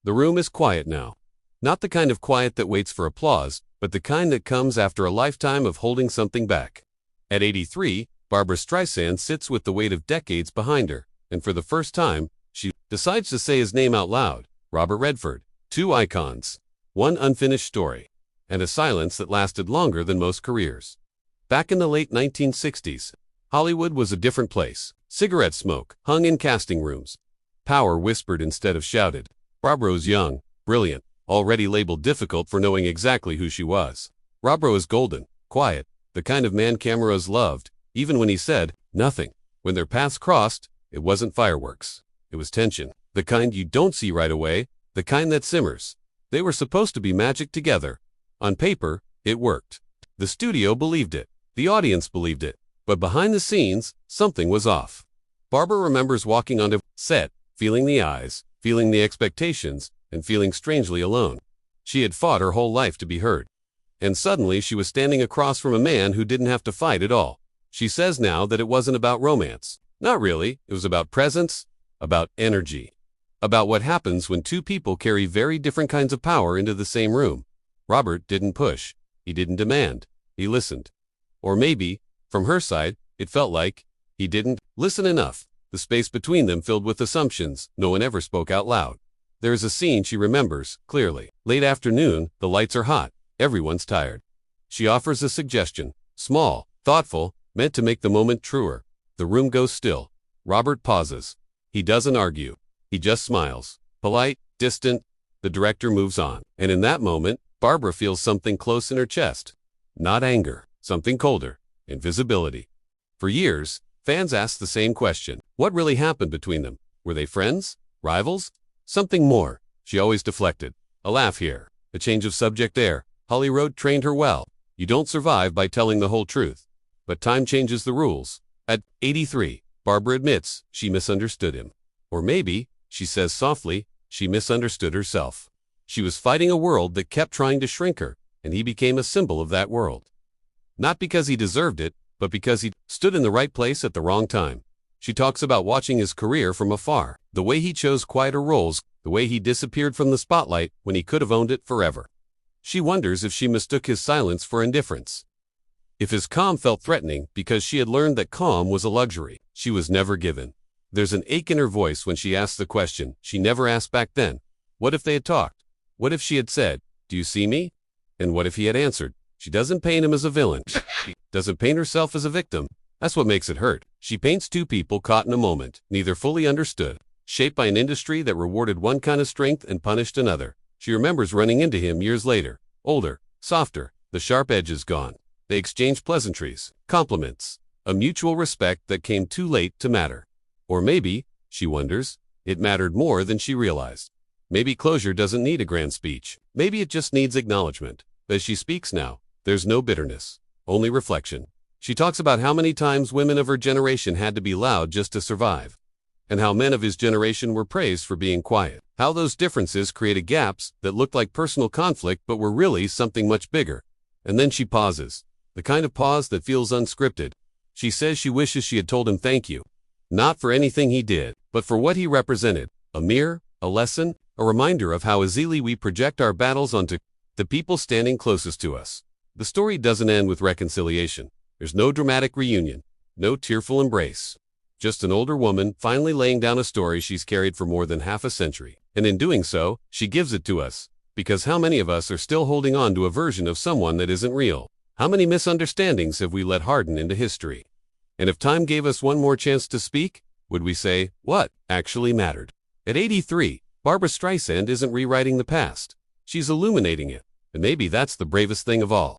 The room is quiet now. Not the kind of quiet that waits for applause, but the kind that comes after a lifetime of holding something back. At 83, Barbra Streisand sits with the weight of decades behind her, and for the first time, she decides to say his name out loud. Robert Redford. Two icons. One unfinished story. And a silence that lasted longer than most careers. Back in the late 1960s, Hollywood was a different place. Cigarette smoke hung in casting rooms. Power whispered instead of shouted. Barbra was young, brilliant, already labeled difficult for knowing exactly who she was. Robert was golden, quiet, the kind of man cameras loved, even when he said nothing. When their paths crossed, it wasn't fireworks. It was tension. The kind you don't see right away, the kind that simmers. They were supposed to be magic together. On paper, it worked. The studio believed it. The audience believed it. But behind the scenes, something was off. Barbra remembers walking onto set, feeling the eyes, feeling the expectations, and feeling strangely alone. She had fought her whole life to be heard. And suddenly she was standing across from a man who didn't have to fight at all. She says now that it wasn't about romance. Not really. It was about presence, about energy, about what happens when two people carry very different kinds of power into the same room. Robert didn't push. He didn't demand. He listened. Or maybe, from her side, it felt like he didn't listen enough. The space between them filled with assumptions. No one ever spoke out loud. There is a scene she remembers, clearly. Late afternoon, the lights are hot. Everyone's tired. She offers a suggestion. Small, thoughtful, meant to make the moment truer. The room goes still. Robert pauses. He doesn't argue. He just smiles. Polite, distant. The director moves on. And in that moment, Barbra feels something close in her chest. Not anger. Something colder. Invisibility. For years, fans asked the same question. What really happened between them? Were they friends? Rivals? Something more. She always deflected. A laugh here. A change of subject there. Hollywood trained her well. You don't survive by telling the whole truth. But time changes the rules. At 83, Barbra admits she misunderstood him. Or maybe, she says softly, she misunderstood herself. She was fighting a world that kept trying to shrink her, and he became a symbol of that world. Not because he deserved it, but because he stood in the right place at the wrong time. She talks about watching his career from afar, the way he chose quieter roles, the way he disappeared from the spotlight when he could have owned it forever. She wonders if she mistook his silence for indifference. If his calm felt threatening because she had learned that calm was a luxury she was never given. There's an ache in her voice when she asks the question she never asked back then. What if they had talked? What if she had said, "Do you see me?" And what if he had answered, "She doesn't paint him as a villain. She doesn't paint herself as a victim." That's what makes it hurt. She paints two people caught in a moment, neither fully understood, shaped by an industry that rewarded one kind of strength and punished another. She remembers running into him years later, older, softer, the sharp edges gone. They exchanged pleasantries, compliments, a mutual respect that came too late to matter. Or maybe, she wonders, it mattered more than she realized. Maybe closure doesn't need a grand speech. Maybe it just needs acknowledgement. As she speaks now, there's no bitterness, only reflection. She talks about how many times women of her generation had to be loud just to survive, and how men of his generation were praised for being quiet. How those differences created gaps that looked like personal conflict but were really something much bigger. And then she pauses, the kind of pause that feels unscripted. She says she wishes she had told him thank you. Not for anything he did, but for what he represented. A mirror, a lesson, a reminder of how easily we project our battles onto the people standing closest to us. The story doesn't end with reconciliation. There's no dramatic reunion, no tearful embrace. Just an older woman finally laying down a story she's carried for more than half a century. And in doing so, she gives it to us. Because how many of us are still holding on to a version of someone that isn't real? How many misunderstandings have we let harden into history? And if time gave us one more chance to speak, would we say, what actually mattered? At 83, Barbra Streisand isn't rewriting the past. She's illuminating it. And maybe that's the bravest thing of all.